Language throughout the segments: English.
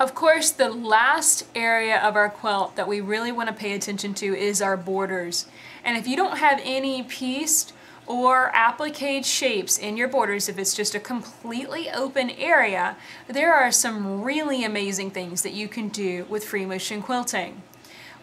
Of course, the last area of our quilt that we really want to pay attention to is our borders. And if you don't have any pieced or applique shapes in your borders, if it's just a completely open area, there are some really amazing things that you can do with free motion quilting.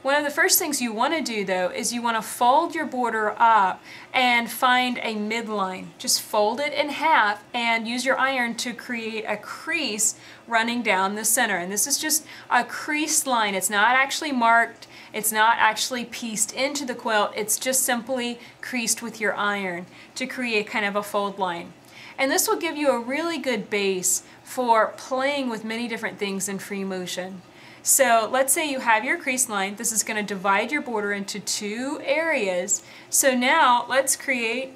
One of the first things you want to do though is you want to fold your border up and find a midline. Just fold it in half and use your iron to create a crease running down the center. And this is just a creased line. It's not actually marked. It's not actually pieced into the quilt. It's just simply creased with your iron to create kind of a fold line. And this will give you a really good base for playing with many different things in free motion. So let's say you have your crease line. This is going to divide your border into two areas. So now let's create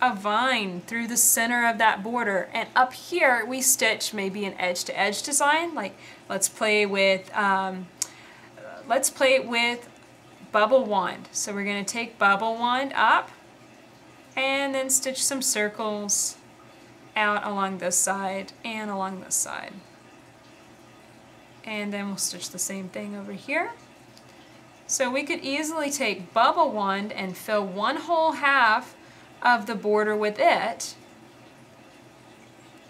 a vine through the center of that border. And up here we stitch maybe an edge-to-edge design. Like let's play with bubble wand. So we're going to take bubble wand up and then stitch some circles out along this side and along this side. And then we'll stitch the same thing over here. So we could easily take bubble wand and fill one whole half of the border with it.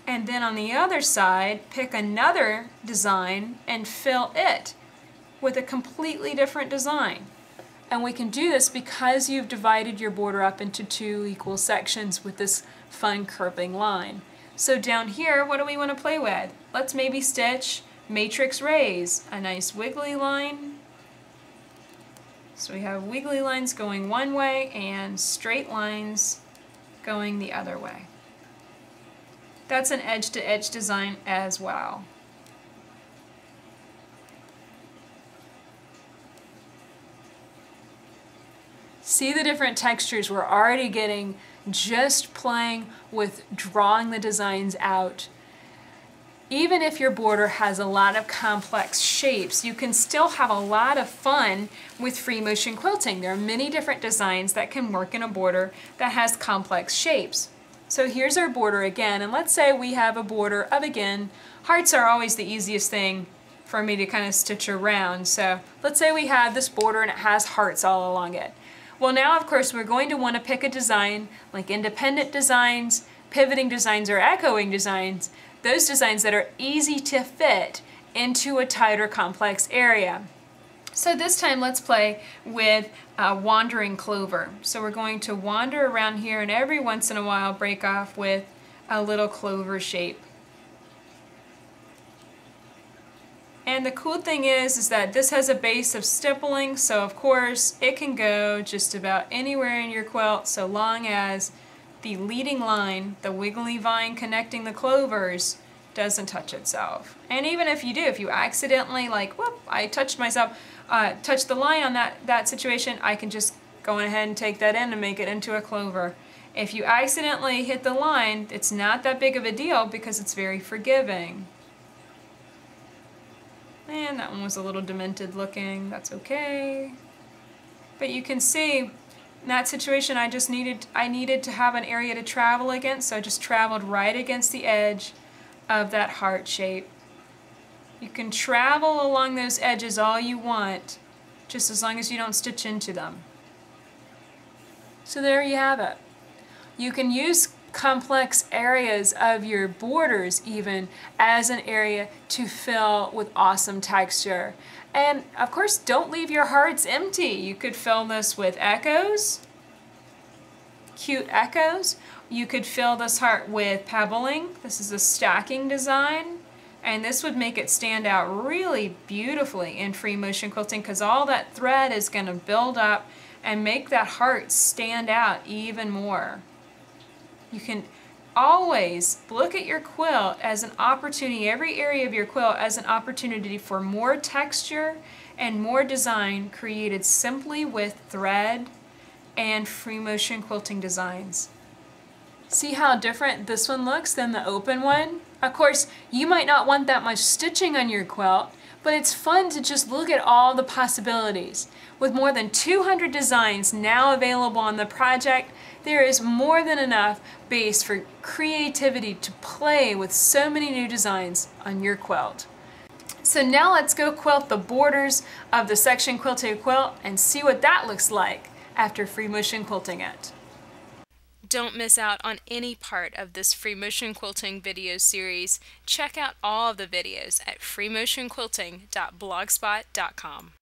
And then on the other side, pick another design and fill it with a completely different design. And we can do this because you've divided your border up into two equal sections with this fun curving line. So down here, what do we want to play with? Let's maybe stitch matrix rays, a nice wiggly line. So we have wiggly lines going one way and straight lines going the other way. That's an edge-to-edge design as well. See the different textures we're already getting just playing with drawing the designs out. Even if your border has a lot of complex shapes, you can still have a lot of fun with free motion quilting. There are many different designs that can work in a border that has complex shapes. So here's our border again, and let's say we have a border of, again, hearts are always the easiest thing for me to kind of stitch around. So let's say we have this border and it has hearts all along it. Well, now of course we're going to want to pick a design like independent designs, pivoting designs, or echoing designs. Those designs that are easy to fit into a tighter complex area. So this time let's play with wandering clover. So we're going to wander around here and every once in a while break off with a little clover shape. And the cool thing is that this has a base of stippling, so of course it can go just about anywhere in your quilt so long as the leading line, the wiggly vine connecting the clovers, doesn't touch itself. And even if you do, if you accidentally, like, whoop, I touched myself, touch the line on that situation, I can just go ahead and take that in and make it into a clover. If you accidentally hit the line, it's not that big of a deal because it's very forgiving. And that one was a little demented looking, that's okay. But you can see, in that situation, I needed to have an area to travel against, so I just traveled right against the edge of that heart shape. You can travel along those edges all you want, just as long as you don't stitch into them. So there you have it. You can use complex areas of your borders even as an area to fill with awesome texture. And of course, don't leave your hearts empty. You could fill this with echoes, cute echoes. You could fill this heart with pebbling. This is a stacking design, and this would make it stand out really beautifully in free motion quilting because all that thread is going to build up and make that heart stand out even more. You can always look at your quilt as an opportunity, every area of your quilt as an opportunity for more texture and more design created simply with thread and free motion quilting designs. See how different this one looks than the open one? Of course, you might not want that much stitching on your quilt, but it's fun to just look at all the possibilities. With more than 200 designs now available on the project, there is more than enough base for creativity to play with so many new designs on your quilt. So now let's go quilt the borders of the section quilted quilt and see what that looks like after free motion quilting it. Don't miss out on any part of this free motion quilting video series. Check out all of the videos at freemotionquilting.blogspot.com.